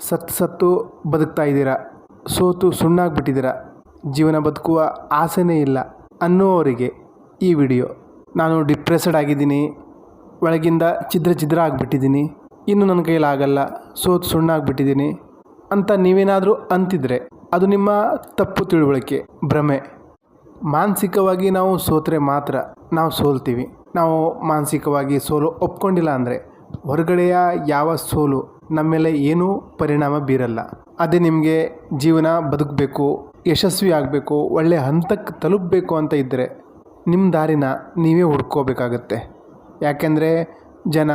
ಸತ್ತು ಬದುಕ್ತಾ ಇದ್ದೀರಾ, ಸೋತು ಸುಣ್ಣಾಗ್ಬಿಟ್ಟಿದ್ದೀರಾ, ಜೀವನ ಬದುಕುವ ಆಸೆನೇ ಇಲ್ಲ ಅನ್ನೋವರಿಗೆ ಈ ವಿಡಿಯೋ. ನಾನು ಡಿಪ್ರೆಸ್ಡ್ ಆಗಿದ್ದೀನಿ, ಒಳಗಿಂದ ಛಿದ್ರ ಆಗಿಬಿಟ್ಟಿದ್ದೀನಿ, ಇನ್ನು ನನ್ನ ಕೈಲಾಗಲ್ಲ, ಸೋತು ಸುಣ್ಣಾಗ್ಬಿಟ್ಟಿದ್ದೀನಿ ಅಂತ ನೀವೇನಾದರೂ ಅಂತಿದ್ರೆ ಅದು ನಿಮ್ಮ ತಪ್ಪು ತಿಳುವಳಿಕೆ, ಭ್ರಮೆ. ಮಾನಸಿಕವಾಗಿ ನಾವು ಸೋತರೆ ಮಾತ್ರ ನಾವು ಸೋಲ್ತೀವಿ. ನಾವು ಮಾನಸಿಕವಾಗಿ ಸೋಲು ಒಪ್ಕೊಂಡಿಲ್ಲ ಅಂದರೆ ಹೊರಗಡೆಯ ಯಾವ ಸೋಲು ನಮ್ಮ ಮೇಲೆ ಏನೂ ಪರಿಣಾಮ ಬೀರಲ್ಲ. ಅದೇ ನಿಮಗೆ ಜೀವನ ಬದುಕಬೇಕು, ಯಶಸ್ವಿ ಆಗಬೇಕು, ಒಳ್ಳೆಯ ಹಂತಕ್ಕೆ ತಲುಪಬೇಕು ಅಂತ ಇದ್ದರೆ ನಿಮ್ಮ ದಾರಿನ ನೀವೇ ಹುಡ್ಕೋಬೇಕಾಗತ್ತೆ. ಯಾಕೆಂದರೆ ಜನ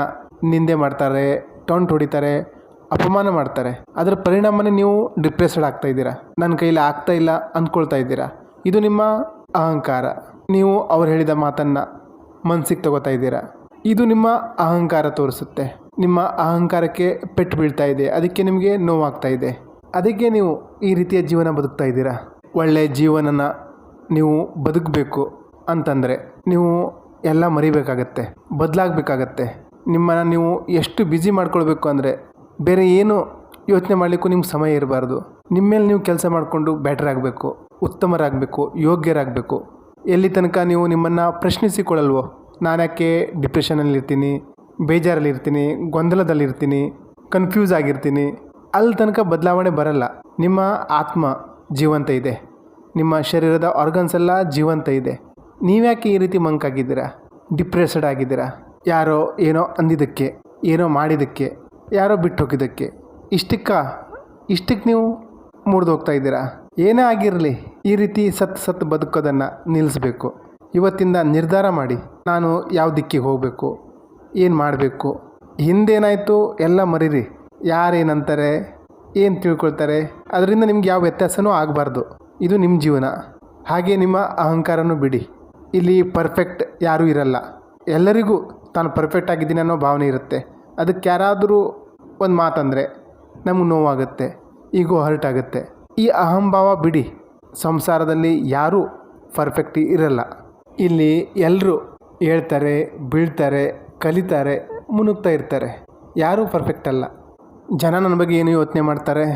ನಿಂದೆ ಮಾಡ್ತಾರೆ, ಟೊಂಟ್ ಹೊಡಿತಾರೆ, ಅಪಮಾನ ಮಾಡ್ತಾರೆ. ಅದರ ಪರಿಣಾಮನೇ ನೀವು ಡಿಪ್ರೆಸ್ಡ್ ಆಗ್ತಾಯಿದ್ದೀರಾ, ನನ್ನ ಕೈಲಿ ಆಗ್ತಾ ಇಲ್ಲ ಅಂದ್ಕೊಳ್ತಾ ಇದ್ದೀರಾ. ಇದು ನಿಮ್ಮ ಅಹಂಕಾರ. ನೀವು ಅವ್ರು ಹೇಳಿದ ಮಾತನ್ನು ಮನಸ್ಸಿಗೆ ತಗೋತಾ ಇದ್ದೀರಾ. ಇದು ನಿಮ್ಮ ಅಹಂಕಾರ ತೋರಿಸುತ್ತೆ. ನಿಮ್ಮ ಅಹಂಕಾರಕ್ಕೆ ಪೆಟ್ಟು ಬೀಳ್ತಾ ಇದೆ, ಅದಕ್ಕೆ ನಿಮಗೆ ನೋವಾಗ್ತಾ ಇದೆ. ಅದಕ್ಕೆ ನೀವು ಈ ರೀತಿಯ ಜೀವನ ಬದುಕ್ತಾ ಇದ್ದೀರಾ. ಒಳ್ಳೆಯ ಜೀವನನ ನೀವು ಬದುಕಬೇಕು ಅಂತಂದರೆ ನೀವು ಎಲ್ಲ ಮರಿಬೇಕಾಗತ್ತೆ, ಬದಲಾಗಬೇಕಾಗತ್ತೆ. ನಿಮ್ಮನ್ನು ನೀವು ಎಷ್ಟು ಬ್ಯುಸಿ ಮಾಡ್ಕೊಳ್ಬೇಕು ಅಂದರೆ ಬೇರೆ ಏನು ಯೋಚನೆ ಮಾಡಲಿಕ್ಕೂ ನಿಮ್ಗೆ ಸಮಯ ಇರಬಾರ್ದು. ನಿಮ್ಮ ಮೇಲೆ ನೀವು ಕೆಲಸ ಮಾಡಿಕೊಂಡು ಬೆಟರ್ ಆಗಬೇಕು, ಉತ್ತಮರಾಗಬೇಕು, ಯೋಗ್ಯರಾಗಬೇಕು. ಎಲ್ಲಿ ತನಕ ನೀವು ನಿಮ್ಮನ್ನು ಪ್ರಶ್ನಿಸಿಕೊಳ್ಳಲ್ವೋ, ನಾನು ಯಾಕೆ ಡಿಪ್ರೆಷನಲ್ಲಿರ್ತೀನಿ, ಬೇಜಾರಲ್ಲಿರ್ತೀನಿ, ಗೊಂದಲದಲ್ಲಿರ್ತೀನಿ, ಕನ್ಫ್ಯೂಸ್ ಆಗಿರ್ತೀನಿ, ಅಲ್ಲಿ ತನಕ ಬದಲಾವಣೆ ಬರಲ್ಲ. ನಿಮ್ಮ ಆತ್ಮ ಜೀವಂತ ಇದೆ, ನಿಮ್ಮ ಶರೀರದ ಆರ್ಗನ್ಸ್ ಎಲ್ಲ ಜೀವಂತ ಇದೆ. ನೀವ್ಯಾಕೆ ಈ ರೀತಿ ಮಂಕಾಗಿದ್ದೀರಾ, ಡಿಪ್ರೆಸ್ಡ್ ಆಗಿದ್ದೀರಾ? ಯಾರೋ ಏನೋ ಅಂದಿದ್ದಕ್ಕೆ, ಏನೋ ಮಾಡಿದ್ದಕ್ಕೆ, ಯಾರೋ ಬಿಟ್ಟು ಹೋಗಿದ್ದಕ್ಕೆ, ಇಷ್ಟಕ್ಕೆ ನೀವು ಮುರಿದು ಹೋಗ್ತಾ ಇದ್ದೀರಾ. ಏನೇ ಆಗಿರಲಿ, ಈ ರೀತಿ ಸತ್ತು ಬದುಕೋದನ್ನು ನಿಲ್ಲಿಸಬೇಕು. ಇವತ್ತಿಂದ ನಿರ್ಧಾರ ಮಾಡಿ, ನಾನು ಯಾವ ದಿಕ್ಕಿಗೆ ಹೋಗಬೇಕು, ಏನು ಮಾಡಬೇಕು. ಹಿಂದೇನಾಯಿತು ಎಲ್ಲ ಮರೀರಿ. ಯಾರೇನಂತಾರೆ, ಏನು ತಿಳ್ಕೊಳ್ತಾರೆ, ಅದರಿಂದ ನಿಮ್ಗೆ ಯಾವ ವ್ಯತ್ಯಾಸನೂ ಆಗಬಾರ್ದು. ಇದು ನಿಮ್ಮ ಜೀವನ. ಹಾಗೆ ನಿಮ್ಮ ಅಹಂಕಾರನೂ ಬಿಡಿ. ಇಲ್ಲಿ ಪರ್ಫೆಕ್ಟ್ ಯಾರೂ ಇರಲ್ಲ. ಎಲ್ಲರಿಗೂ ತಾನು ಪರ್ಫೆಕ್ಟ್ ಆಗಿದ್ದೀನಿ ಅನ್ನೋ ಭಾವನೆ ಇರುತ್ತೆ. ಅದಕ್ಕೆ ಯಾರಾದರೂ ಒಂದು ಮಾತಂದರೆ ನಮಗೆ ನೋವಾಗುತ್ತೆ, ಈಗೋ ಹರ್ಟ್ ಆಗುತ್ತೆ. ಈ ಅಹಂಭಾವ ಬಿಡಿ. ಸಂಸಾರದಲ್ಲಿ ಯಾರೂ ಪರ್ಫೆಕ್ಟ್ ಇರಲ್ಲ. ಇಲ್ಲಿ ಎಲ್ಲರೂ ಹೇಳ್ತಾರೆ, ಬೀಳ್ತಾರೆ, ಕಲಿತಾರೆ, ಮುನುಗ್ತಾ ಇರ್ತಾರೆ. ಯಾರೂ ಪರ್ಫೆಕ್ಟ್ ಅಲ್ಲ. ಜನ ನನ್ನ ಬಗ್ಗೆ ಏನು ಯೋಚನೆ ಮಾಡ್ತಾರೆ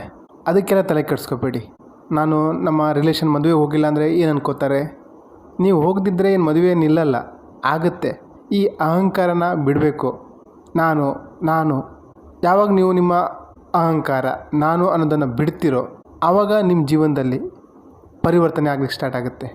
ಅದಕ್ಕೆಲ್ಲ ತಲೆ ಕೆಡಿಸ್ಕೋಬೇಡಿ. ನಾನು ನಮ್ಮ ರಿಲೇಷನ್ ಮದುವೆ ಹೋಗಿಲ್ಲ ಅಂದರೆ ಏನು ಅನ್ಕೋತಾರೆ? ನೀವು ಹೋಗದಿದ್ದರೆ ಏನು ಮದುವೆ ನಿಲ್ಲಲ್ಲ, ಆಗುತ್ತೆ. ಈ ಅಹಂಕಾರನ ಬಿಡಬೇಕು. ನಾನು ಯಾವಾಗ ನೀವು ನಿಮ್ಮ ಅಹಂಕಾರ ನಾನು ಅನ್ನೋದನ್ನು ಬಿಡ್ತಿರೋ ಆವಾಗ ನಿಮ್ಮ ಜೀವನದಲ್ಲಿ ಪರಿವರ್ತನೆ ಆಗಲಿಕ್ಕೆ ಸ್ಟಾರ್ಟ್ ಆಗುತ್ತೆ.